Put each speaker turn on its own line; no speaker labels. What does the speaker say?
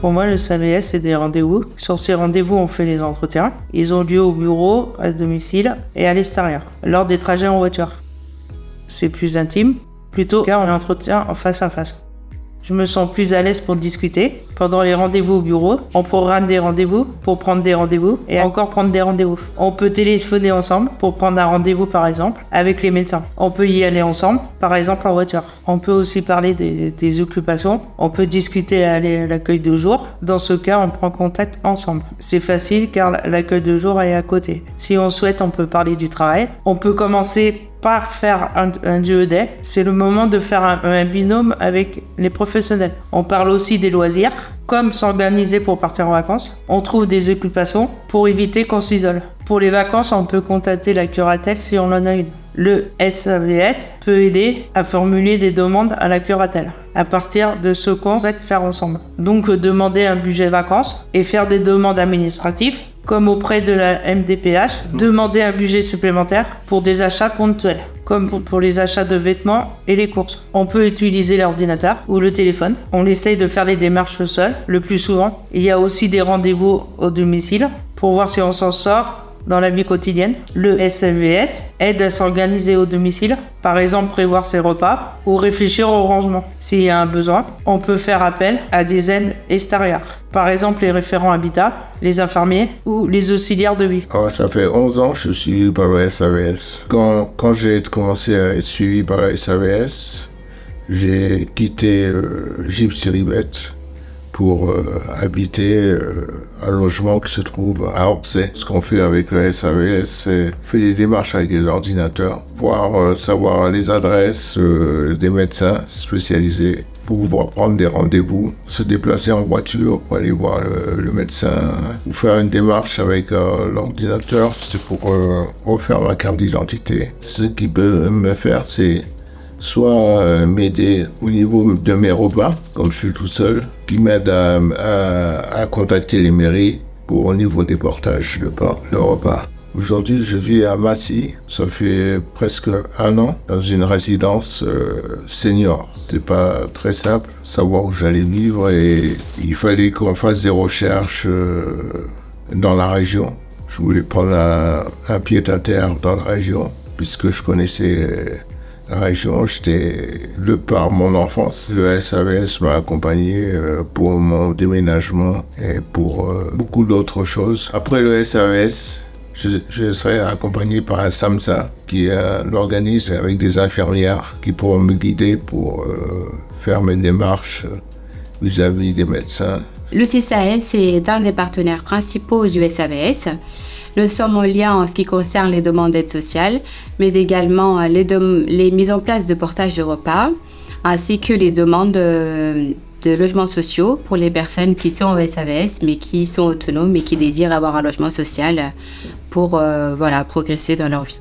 Pour moi, le SAVS, c'est des rendez-vous. Sur ces rendez-vous, on fait les entretiens. Ils ont lieu au bureau, à domicile et à l'extérieur, lors des trajets en voiture. C'est plus intime, plutôt qu'un entretien en face à face. Je me sens plus à l'aise pour discuter. Pendant les rendez-vous au bureau, on programme des rendez-vous pour prendre des rendez-vous et encore prendre des rendez-vous. On peut téléphoner ensemble pour prendre un rendez-vous par exemple avec les médecins. On peut y aller ensemble, par exemple en voiture. On peut aussi parler des occupations. On peut discuter à l'accueil de jour. Dans ce cas, on prend contact ensemble. C'est facile car l'accueil de jour est à côté. Si on souhaite, on peut parler du travail. On peut commencer par faire un duo-day. C'est le moment de faire un binôme avec les professionnels. On parle aussi des loisirs, comme s'organiser pour partir en vacances. On trouve des occupations pour éviter qu'on s'isole. Pour les vacances, on peut contacter la curatelle si on en a une. Le SAVS peut aider à formuler des demandes à la curatelle à partir de ce qu'on souhaite faire ensemble. Donc demander un budget vacances et faire des demandes administratives comme auprès de la MDPH, demander un budget supplémentaire pour des achats ponctuels, comme pour les achats de vêtements et les courses. On peut utiliser l'ordinateur ou le téléphone. On essaye de faire les démarches seul, le plus souvent. Il y a aussi des rendez-vous au domicile pour voir si on s'en sort dans la vie quotidienne. Le SAVS aide à s'organiser au domicile, par exemple prévoir ses repas ou réfléchir au rangement. S'il y a un besoin, on peut faire appel à des aides extérieures, par exemple les référents habitat, les infirmiers ou les auxiliaires de vie.
Ça fait 11 ans que je suis suivi par le SAVS. Quand j'ai commencé à être suivi par le SAVS, j'ai quitté Gypsy Ribet pour habiter un logement qui se trouve à Orsay. Ce qu'on fait avec le SAVS, c'est faire des démarches avec les ordinateurs, savoir les adresses des médecins spécialisés pour pouvoir prendre des rendez-vous, se déplacer en voiture pour aller voir le médecin, ou faire une démarche avec l'ordinateur, c'est pour refaire ma carte d'identité. Ce qui peut me faire, c'est soit m'aider au niveau de mes repas, comme je suis tout seul, qui m'aide à contacter les mairies pour au niveau des portages de repas. Aujourd'hui, je vis à Massy. Ça fait presque 1 an dans une résidence senior. C'était pas très simple, savoir où j'allais vivre, et il fallait qu'on fasse des recherches dans la région. Je voulais prendre un pied-à-terre dans la région, puisque je connaissais la région. De par mon enfance, le SAVS m'a accompagné pour mon déménagement et pour beaucoup d'autres choses. Après le SAVS, je serai accompagné par un SAMSA, qui est un organisme avec des infirmières qui pourront me guider pour faire mes démarches vis-à-vis des médecins.
Le CCAS est un des partenaires principaux du SAVS. Nous sommes en lien en ce qui concerne les demandes d'aide sociale, mais également les mises en place de portage de repas, ainsi que les demandes de logements sociaux pour les personnes qui sont au SAVS, mais qui sont autonomes et qui désirent avoir un logement social pour progresser dans leur vie.